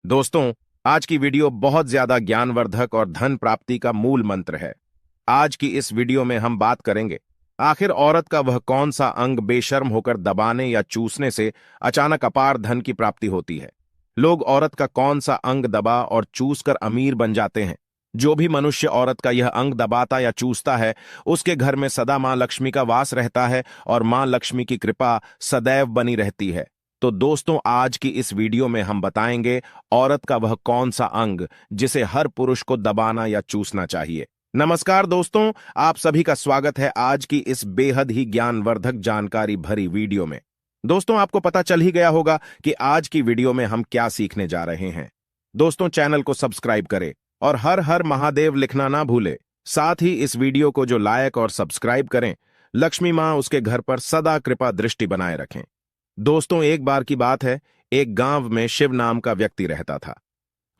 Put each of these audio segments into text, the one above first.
दोस्तों, आज की वीडियो बहुत ज्यादा ज्ञानवर्धक और धन प्राप्ति का मूल मंत्र है। आज की इस वीडियो में हम बात करेंगे आखिर औरत का वह कौन सा अंग बेशर्म होकर दबाने या चूसने से अचानक अपार धन की प्राप्ति होती है। लोग औरत का कौन सा अंग दबा और चूस कर अमीर बन जाते हैं। जो भी मनुष्य औरत का यह अंग दबाता या चूसता है, उसके घर में सदा मां लक्ष्मी का वास रहता है और मां लक्ष्मी की कृपा सदैव बनी रहती है। तो दोस्तों, आज की इस वीडियो में हम बताएंगे औरत का वह कौन सा अंग जिसे हर पुरुष को दबाना या चूसना चाहिए। नमस्कार दोस्तों, आप सभी का स्वागत है आज की इस बेहद ही ज्ञानवर्धक जानकारी भरी वीडियो में। दोस्तों, आपको पता चल ही गया होगा कि आज की वीडियो में हम क्या सीखने जा रहे हैं। दोस्तों, चैनल को सब्सक्राइब करें और हर हर महादेव लिखना ना भूले। साथ ही इस वीडियो को जो लाइक और सब्सक्राइब करें, लक्ष्मी मां उसके घर पर सदा कृपा दृष्टि बनाए रखें। दोस्तों, एक बार की बात है, एक गांव में शिव नाम का व्यक्ति रहता था।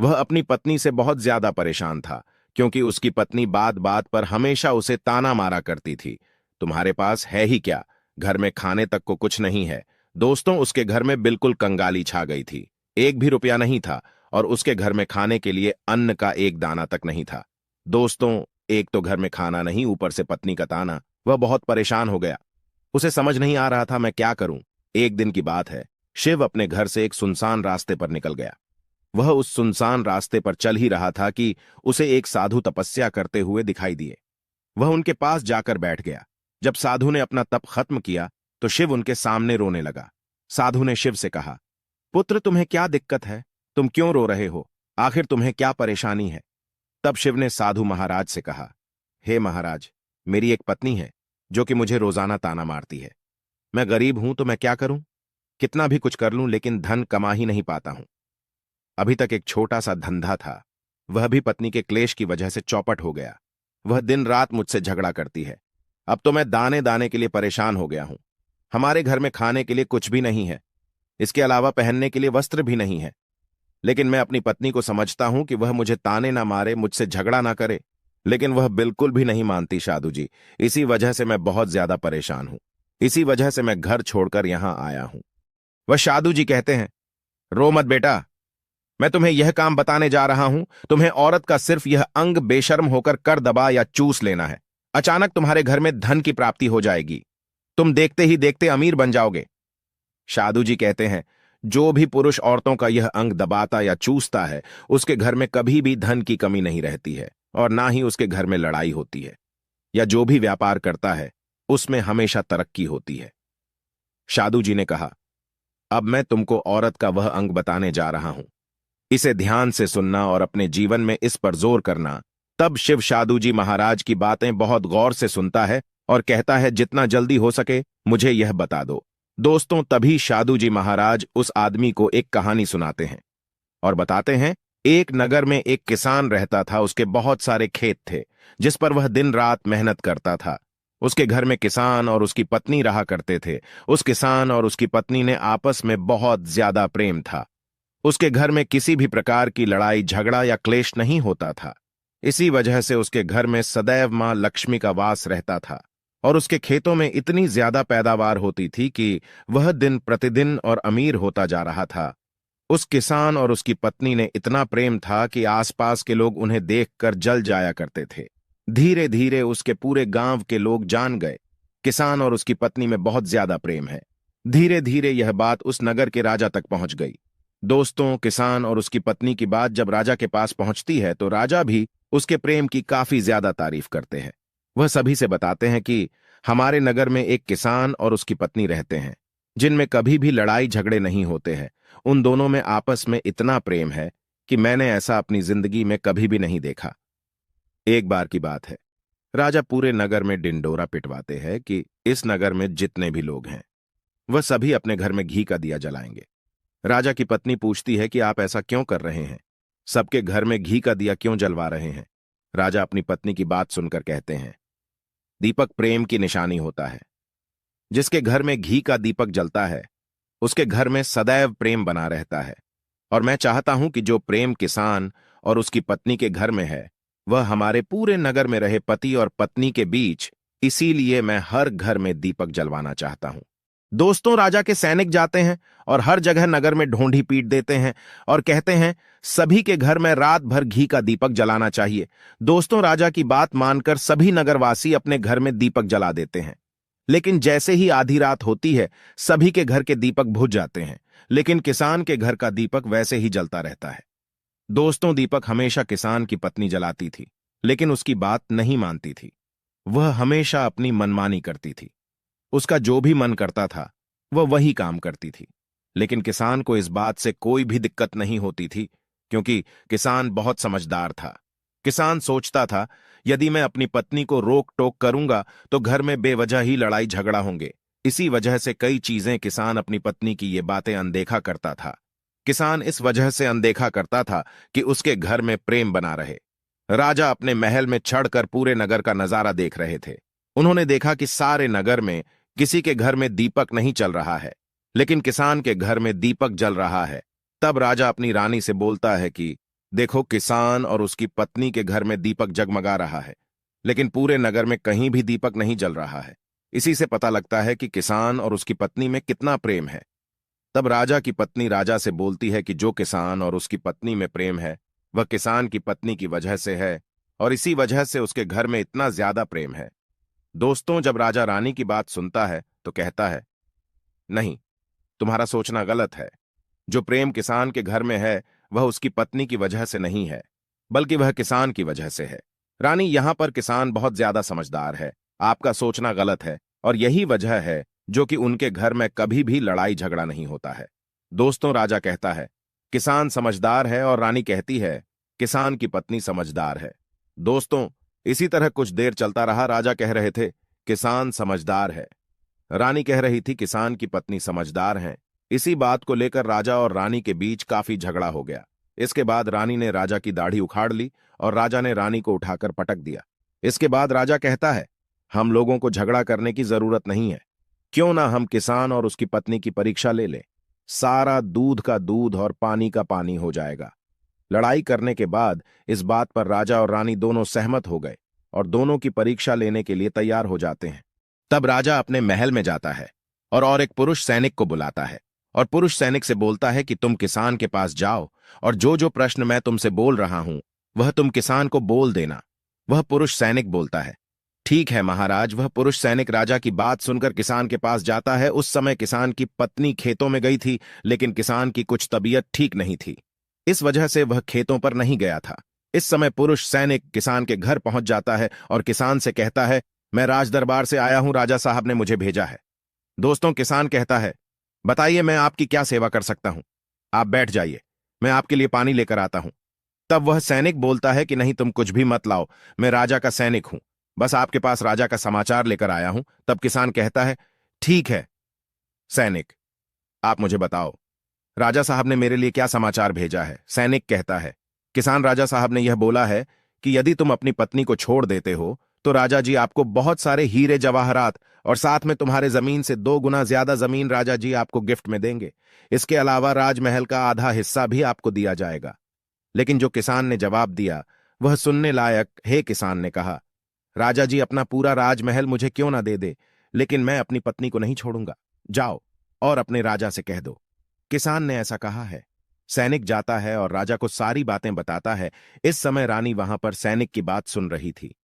वह अपनी पत्नी से बहुत ज्यादा परेशान था, क्योंकि उसकी पत्नी बात बात पर हमेशा उसे ताना मारा करती थी। तुम्हारे पास है ही क्या, घर में खाने तक को कुछ नहीं है। दोस्तों, उसके घर में बिल्कुल कंगाली छा गई थी। एक भी रुपया नहीं था और उसके घर में खाने के लिए अन्न का एक दाना तक नहीं था। दोस्तों, एक तो घर में खाना नहीं, ऊपर से पत्नी का ताना। वह बहुत परेशान हो गया। उसे समझ नहीं आ रहा था मैं क्या करूं। एक दिन की बात है, शिव अपने घर से एक सुनसान रास्ते पर निकल गया। वह उस सुनसान रास्ते पर चल ही रहा था कि उसे एक साधु तपस्या करते हुए दिखाई दिए। वह उनके पास जाकर बैठ गया। जब साधु ने अपना तप खत्म किया तो शिव उनके सामने रोने लगा। साधु ने शिव से कहा, पुत्र, तुम्हें क्या दिक्कत है? तुम क्यों रो रहे हो? आखिर तुम्हें क्या परेशानी है? तब शिव ने साधु महाराज से कहा, हे महाराज, मेरी एक पत्नी है जो कि मुझे रोजाना ताना मारती है। मैं गरीब हूं तो मैं क्या करूं? कितना भी कुछ कर लूं लेकिन धन कमा ही नहीं पाता हूं। अभी तक एक छोटा सा धंधा था, वह भी पत्नी के क्लेश की वजह से चौपट हो गया। वह दिन रात मुझसे झगड़ा करती है। अब तो मैं दाने दाने के लिए परेशान हो गया हूं। हमारे घर में खाने के लिए कुछ भी नहीं है, इसके अलावा पहनने के लिए वस्त्र भी नहीं है। लेकिन मैं अपनी पत्नी को समझता हूं कि वह मुझे ताने ना मारे, मुझसे झगड़ा ना करे, लेकिन वह बिल्कुल भी नहीं मानती साधु जी। इसी वजह से मैं बहुत ज्यादा परेशान हूं। इसी वजह से मैं घर छोड़कर यहां आया हूं। वह साधु जी कहते हैं, रो मत बेटा, मैं तुम्हें यह काम बताने जा रहा हूं। तुम्हें औरत का सिर्फ यह अंग बेशर्म होकर कर दबा या चूस लेना है। अचानक तुम्हारे घर में धन की प्राप्ति हो जाएगी। तुम देखते ही देखते अमीर बन जाओगे। साधु जी कहते हैं, जो भी पुरुष औरतों का यह अंग दबाता या चूसता है, उसके घर में कभी भी धन की कमी नहीं रहती है और ना ही उसके घर में लड़ाई होती है, या जो भी व्यापार करता है उसमें हमेशा तरक्की होती है। साधु जी ने कहा, अब मैं तुमको औरत का वह अंग बताने जा रहा हूं। इसे ध्यान से सुनना और अपने जीवन में इस पर जोर करना। तब शिव साधु जी महाराज की बातें बहुत गौर से सुनता है और कहता है, जितना जल्दी हो सके मुझे यह बता दो। दोस्तों, तभी साधु जी महाराज उस आदमी को एक कहानी सुनाते हैं और बताते हैं, एक नगर में एक किसान रहता था। उसके बहुत सारे खेत थे जिस पर वह दिन रात मेहनत करता था। उसके घर में किसान और उसकी पत्नी रहा करते थे। उस किसान और उसकी पत्नी ने आपस में बहुत ज्यादा प्रेम था। उसके घर में किसी भी प्रकार की लड़ाई झगड़ा या क्लेश नहीं होता था। इसी वजह से उसके घर में सदैव मां लक्ष्मी का वास रहता था और उसके खेतों में इतनी ज्यादा पैदावार होती थी कि वह दिन प्रतिदिन और अमीर होता जा रहा था। उस किसान और उसकी पत्नी ने इतना प्रेम था कि आसपास के लोग उन्हें देखकर जल जाया करते थे। धीरे धीरे उसके पूरे गांव के लोग जान गए, किसान और उसकी पत्नी में बहुत ज्यादा प्रेम है। धीरे धीरे यह बात उस नगर के राजा तक पहुंच गई। दोस्तों, किसान और उसकी पत्नी की बात जब राजा के पास पहुंचती है तो राजा भी उसके प्रेम की काफी ज्यादा तारीफ करते हैं। वह सभी से बताते हैं कि हमारे नगर में एक किसान और उसकी पत्नी रहते हैं, जिनमें कभी भी लड़ाई झगड़े नहीं होते हैं। उन दोनों में आपस में इतना प्रेम है कि मैंने ऐसा अपनी जिंदगी में कभी भी नहीं देखा। एक बार की बात है, राजा पूरे नगर में डिंडोरा पिटवाते हैं कि इस नगर में जितने भी लोग हैं वह सभी अपने घर में घी का दिया जलाएंगे। राजा की पत्नी पूछती है कि आप ऐसा क्यों कर रहे हैं? सबके घर में घी का दिया क्यों जलवा रहे हैं? राजा अपनी पत्नी की बात सुनकर कहते हैं, दीपक प्रेम की निशानी होता है। जिसके घर में घी का दीपक जलता है उसके घर में सदैव प्रेम बना रहता है। और मैं चाहता हूं कि जो प्रेम किसान और उसकी पत्नी के घर में है वह हमारे पूरे नगर में रहे पति और पत्नी के बीच। इसीलिए मैं हर घर में दीपक जलवाना चाहता हूं। दोस्तों, राजा के सैनिक जाते हैं और हर जगह नगर में ढोंढी पीट देते हैं और कहते हैं सभी के घर में रात भर घी का दीपक जलाना चाहिए। दोस्तों, राजा की बात मानकर सभी नगरवासी अपने घर में दीपक जला देते हैं। लेकिन जैसे ही आधी रात होती है, सभी के घर के दीपक बुझ जाते हैं, लेकिन किसान के घर का दीपक वैसे ही जलता रहता है। दोस्तों, दीपक हमेशा किसान की पत्नी जलाती थी, लेकिन उसकी बात नहीं मानती थी। वह हमेशा अपनी मनमानी करती थी। उसका जो भी मन करता था वह वही काम करती थी। लेकिन किसान को इस बात से कोई भी दिक्कत नहीं होती थी, क्योंकि किसान बहुत समझदार था। किसान सोचता था, यदि मैं अपनी पत्नी को रोक टोक करूंगा तो घर में बेवजह ही लड़ाई झगड़ा होंगे। इसी वजह से कई चीजें किसान अपनी पत्नी की ये बातें अनदेखा करता था। किसान इस वजह से अनदेखा करता था कि उसके घर में प्रेम बना रहे। राजा अपने महल में चढ़कर पूरे नगर का नजारा देख रहे थे। उन्होंने देखा कि सारे नगर में किसी के घर में दीपक नहीं चल रहा है, लेकिन किसान के घर में दीपक जल रहा है। तब राजा अपनी रानी से बोलता है कि देखो, किसान और उसकी पत्नी के घर में दीपक जगमगा रहा है, लेकिन पूरे नगर में कहीं भी दीपक नहीं जल रहा है। इसी से पता लगता है कि किसान और उसकी पत्नी में कितना प्रेम है। तब राजा की पत्नी राजा से बोलती है कि जो किसान और उसकी पत्नी में प्रेम है वह किसान की पत्नी की वजह से है, और इसी वजह से उसके घर में इतना ज्यादा प्रेम है। दोस्तों, जब राजा रानी की बात सुनता है तो कहता है, नहीं, तुम्हारा सोचना गलत है। जो प्रेम किसान के घर में है वह उसकी पत्नी की वजह से नहीं है, बल्कि वह किसान की वजह से है। रानी, यहां पर किसान बहुत ज्यादा समझदार है। आपका सोचना गलत है, और यही वजह है जो कि उनके घर में कभी भी लड़ाई झगड़ा नहीं होता है। दोस्तों, राजा कहता है किसान समझदार है, और रानी कहती है किसान की पत्नी समझदार है। दोस्तों, इसी तरह कुछ देर चलता रहा। राजा कह रहे थे किसान समझदार है, रानी कह रही थी किसान की पत्नी समझदार है। इसी बात को लेकर राजा और रानी के बीच काफी झगड़ा हो गया। इसके बाद रानी ने राजा की दाढ़ी उखाड़ ली और राजा ने रानी को उठाकर पटक दिया। इसके बाद राजा कहता है, हम लोगों को झगड़ा करने की जरूरत नहीं है। क्यों ना हम किसान और उसकी पत्नी की परीक्षा ले लें। सारा दूध का दूध और पानी का पानी हो जाएगा। लड़ाई करने के बाद इस बात पर राजा और रानी दोनों सहमत हो गए और दोनों की परीक्षा लेने के लिए तैयार हो जाते हैं। तब राजा अपने महल में जाता है और एक पुरुष सैनिक को बुलाता है और पुरुष सैनिक से बोलता है कि तुम किसान के पास जाओ और जो जो प्रश्न मैं तुमसे बोल रहा हूं वह तुम किसान को बोल देना। वह पुरुष सैनिक बोलता है, ठीक है महाराज। वह पुरुष सैनिक राजा की बात सुनकर किसान के पास जाता है। उस समय किसान की पत्नी खेतों में गई थी, लेकिन किसान की कुछ तबीयत ठीक नहीं थी, इस वजह से वह खेतों पर नहीं गया था। इस समय पुरुष सैनिक किसान के घर पहुंच जाता है और किसान से कहता है, मैं राज दरबार से आया हूं, राजा साहब ने मुझे भेजा है। दोस्तों, किसान कहता है, बताइए मैं आपकी क्या सेवा कर सकता हूं। आप बैठ जाइए, मैं आपके लिए पानी लेकर आता हूं। तब वह सैनिक बोलता है कि नहीं, तुम कुछ भी मत लाओ, मैं राजा का सैनिक हूं, बस आपके पास राजा का समाचार लेकर आया हूं। तब किसान कहता है, ठीक है सैनिक, आप मुझे बताओ राजा साहब ने मेरे लिए क्या समाचार भेजा है। सैनिक कहता है, किसान, राजा साहब ने यह बोला है कि यदि तुम अपनी पत्नी को छोड़ देते हो तो राजा जी आपको बहुत सारे हीरे जवाहरात और साथ में तुम्हारे जमीन से 2 गुना ज्यादा जमीन राजा जी आपको गिफ्ट में देंगे। इसके अलावा राजमहल का आधा हिस्सा भी आपको दिया जाएगा। लेकिन जो किसान ने जवाब दिया वह सुनने लायक। हे किसान ने कहा, राजा जी अपना पूरा राजमहल मुझे क्यों ना दे दे, लेकिन मैं अपनी पत्नी को नहीं छोड़ूंगा। जाओ और अपने राजा से कह दो किसान ने ऐसा कहा है। सैनिक जाता है और राजा को सारी बातें बताता है। इस समय रानी वहां पर सैनिक की बात सुन रही थी।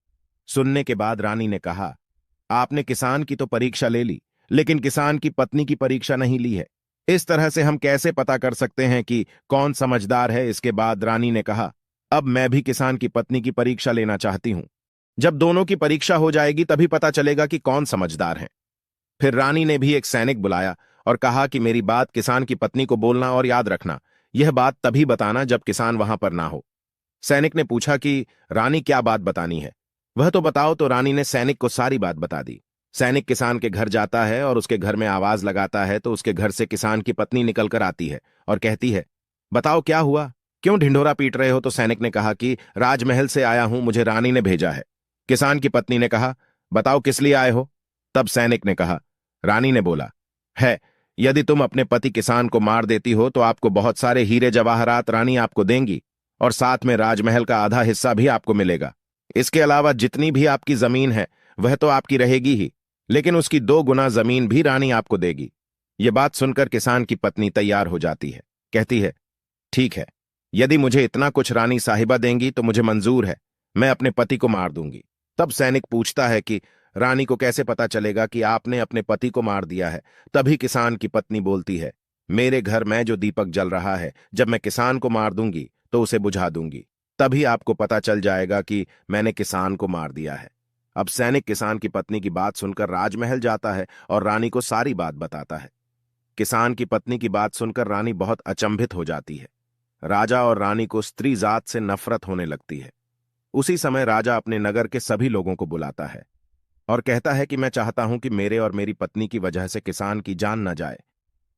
सुनने के बाद रानी ने कहा, आपने किसान की तो परीक्षा ले ली, लेकिन किसान की पत्नी की परीक्षा नहीं ली है। इस तरह से हम कैसे पता कर सकते हैं कि कौन समझदार है। इसके बाद रानी ने कहा, अब मैं भी किसान की पत्नी की परीक्षा लेना चाहती हूं। जब दोनों की परीक्षा हो जाएगी तभी पता चलेगा कि कौन समझदार है। फिर रानी ने भी एक सैनिक बुलाया और कहा कि मेरी बात किसान की पत्नी को बोलना और याद रखना, यह बात तभी बताना जब किसान वहां पर ना हो। सैनिक ने पूछा कि रानी क्या बात बतानी है, वह तो बताओ। तो रानी ने सैनिक को सारी बात बता दी। सैनिक किसान के घर जाता है और उसके घर में आवाज लगाता है तो उसके घर से किसान की पत्नी निकलकर आती है और कहती है, बताओ क्या हुआ, क्यों ढिंढोरा पीट रहे हो। तो सैनिक ने कहा कि राजमहल से आया हूं, मुझे रानी ने भेजा है। किसान की पत्नी ने कहा, बताओ किस लिए आए हो। तब सैनिक ने कहा, रानी ने बोला है, यदि तुम अपने पति किसान को मार देती हो तो आपको बहुत सारे हीरे जवाहरात रानी आपको देंगी और साथ में राजमहल का आधा हिस्सा भी आपको मिलेगा। इसके अलावा जितनी भी आपकी जमीन है वह तो आपकी रहेगी ही, लेकिन उसकी 2 गुना जमीन भी रानी आपको देगी। ये बात सुनकर किसान की पत्नी तैयार हो जाती है। कहती है, ठीक है, यदि मुझे इतना कुछ रानी साहिबा देंगी तो मुझे मंजूर है, मैं अपने पति को मार दूंगी। तब सैनिक पूछता है कि रानी को कैसे पता चलेगा कि आपने अपने पति को मार दिया है। तभी किसान की पत्नी बोलती है, मेरे घर में जो दीपक जल रहा है, जब मैं किसान को मार दूंगी तो उसे बुझा दूंगी, तभी आपको पता चल जाएगा कि मैंने किसान को मार दिया है। अब सैनिक किसान की पत्नी की बात सुनकर राजमहल जाता है और रानी को सारी बात बताता है। किसान की पत्नी की बात सुनकर रानी बहुत अचंभित हो जाती है। राजा और रानी को स्त्री जात से नफरत होने लगती है। उसी समय राजा अपने नगर के सभी लोगों को बुलाता है और कहता है कि मैं चाहता हूं कि मेरे और मेरी पत्नी की वजह से किसान की जान न जाए।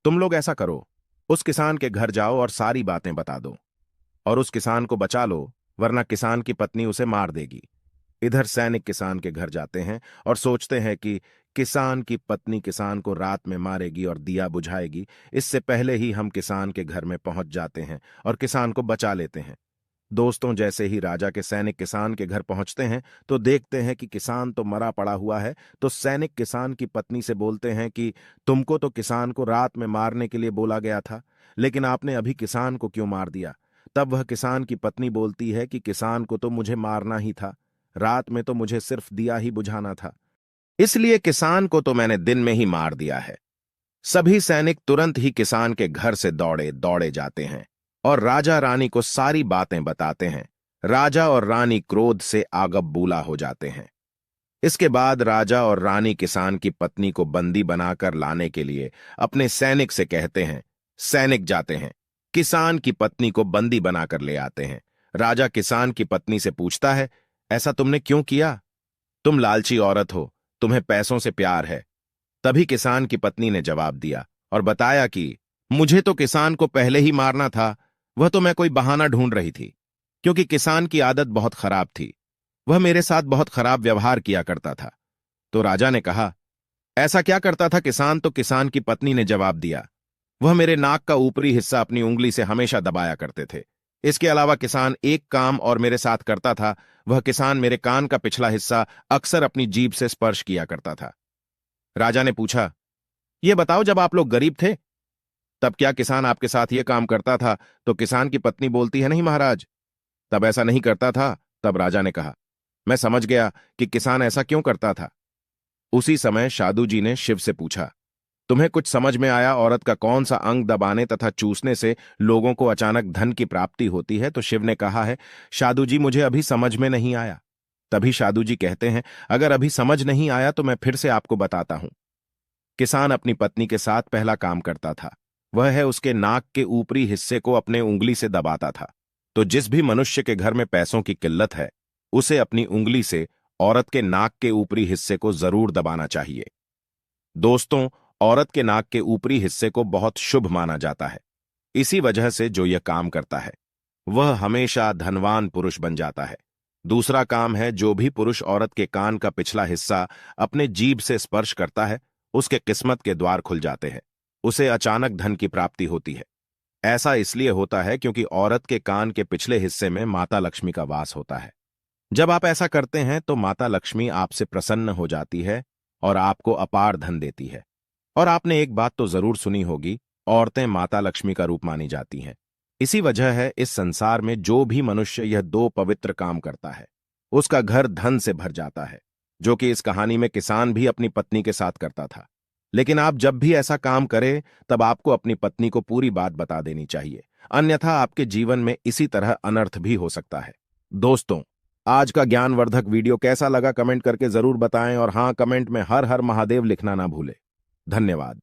तुम लोग ऐसा करो, उस किसान के घर जाओ और सारी बातें बता दो और उस किसान को बचा लो, वरना किसान की पत्नी उसे मार देगी। इधर सैनिक किसान के घर जाते हैं और सोचते हैं कि किसान की पत्नी किसान को रात में मारेगी और दिया बुझाएगी। इससे पहले ही हम किसान के घर में पहुंच जाते हैं और किसान को बचा लेते हैं। दोस्तों, जैसे ही राजा के सैनिक किसान के घर पहुंचते हैं तो देखते हैं कि किसान तो मरा पड़ा हुआ है। तो सैनिक किसान की पत्नी से बोलते हैं कि तुमको तो किसान को रात में मारने के लिए बोला गया था, लेकिन आपने अभी किसान को क्यों मार दिया? तब वह किसान की पत्नी बोलती है कि किसान को तो मुझे मारना ही था, रात में तो मुझे सिर्फ दिया ही बुझाना था, इसलिए किसान को तो मैंने दिन में ही मार दिया है। सभी सैनिक तुरंत ही किसान के घर से दौड़े दौड़े जाते हैं और राजा रानी को सारी बातें बताते हैं। राजा और रानी क्रोध से आगबबूला हो जाते हैं। इसके बाद राजा और रानी किसान की पत्नी को बंदी बनाकर लाने के लिए अपने सैनिक से कहते हैं। सैनिक जाते हैं, किसान की पत्नी को बंदी बनाकर ले आते हैं। राजा किसान की पत्नी से पूछता है, ऐसा तुमने क्यों किया? तुम लालची औरत हो, तुम्हें पैसों से प्यार है। तभी किसान की पत्नी ने जवाब दिया और बताया कि मुझे तो किसान को पहले ही मारना था, वह तो मैं कोई बहाना ढूंढ रही थी, क्योंकि किसान की आदत बहुत खराब थी, वह मेरे साथ बहुत खराब व्यवहार किया करता था। तो राजा ने कहा, ऐसा क्या करता था किसान? तो किसान की पत्नी ने जवाब दिया, वह मेरे नाक का ऊपरी हिस्सा अपनी उंगली से हमेशा दबाया करते थे। इसके अलावा किसान एक काम और मेरे साथ करता था, वह किसान मेरे कान का पिछला हिस्सा अक्सर अपनी जीभ से स्पर्श किया करता था। राजा ने पूछा, यह बताओ, जब आप लोग गरीब थे तब क्या किसान आपके साथ यह काम करता था? तो किसान की पत्नी बोलती है, नहीं महाराज, तब ऐसा नहीं करता था। तब राजा ने कहा, मैं समझ गया कि किसान ऐसा क्यों करता था। उसी समय साधु जी ने शिव से पूछा, तुम्हें कुछ समझ में आया औरत का कौन सा अंग दबाने तथा चूसने से लोगों को अचानक धन की प्राप्ति होती है? तो शिव ने कहा है, साधु जी, मुझे अभी समझ में नहीं आया। तभी साधु जी कहते हैं, अगर अभी समझ नहीं आया तो मैं फिर से आपको बताता हूं। किसान अपनी पत्नी के साथ पहला काम करता था, वह है उसके नाक के ऊपरी हिस्से को अपने उंगली से दबाता था। तो जिस भी मनुष्य के घर में पैसों की किल्लत है, उसे अपनी उंगली से औरत के नाक के ऊपरी हिस्से को जरूर दबाना चाहिए। दोस्तों, औरत के नाक के ऊपरी हिस्से को बहुत शुभ माना जाता है। इसी वजह से जो यह काम करता है वह हमेशा धनवान पुरुष बन जाता है। दूसरा काम है, जो भी पुरुष औरत के कान का पिछला हिस्सा अपने जीभ से स्पर्श करता है, उसके किस्मत के द्वार खुल जाते हैं, उसे अचानक धन की प्राप्ति होती है। ऐसा इसलिए होता है क्योंकि औरत के कान के पिछले हिस्से में माता लक्ष्मी का वास होता है। जब आप ऐसा करते हैं तो माता लक्ष्मी आपसे प्रसन्न हो जाती है और आपको अपार धन देती है। और आपने एक बात तो जरूर सुनी होगी, औरतें माता लक्ष्मी का रूप मानी जाती हैं। इसी वजह है इस संसार में जो भी मनुष्य यह दो पवित्र काम करता है, उसका घर धन से भर जाता है, जो कि इस कहानी में किसान भी अपनी पत्नी के साथ करता था। लेकिन आप जब भी ऐसा काम करें तब आपको अपनी पत्नी को पूरी बात बता देनी चाहिए, अन्यथा आपके जीवन में इसी तरह अनर्थ भी हो सकता है। दोस्तों, आज का ज्ञानवर्धक वीडियो कैसा लगा कमेंट करके जरूर बताएं और हां, कमेंट में हर हर महादेव लिखना ना भूलें। धन्यवाद।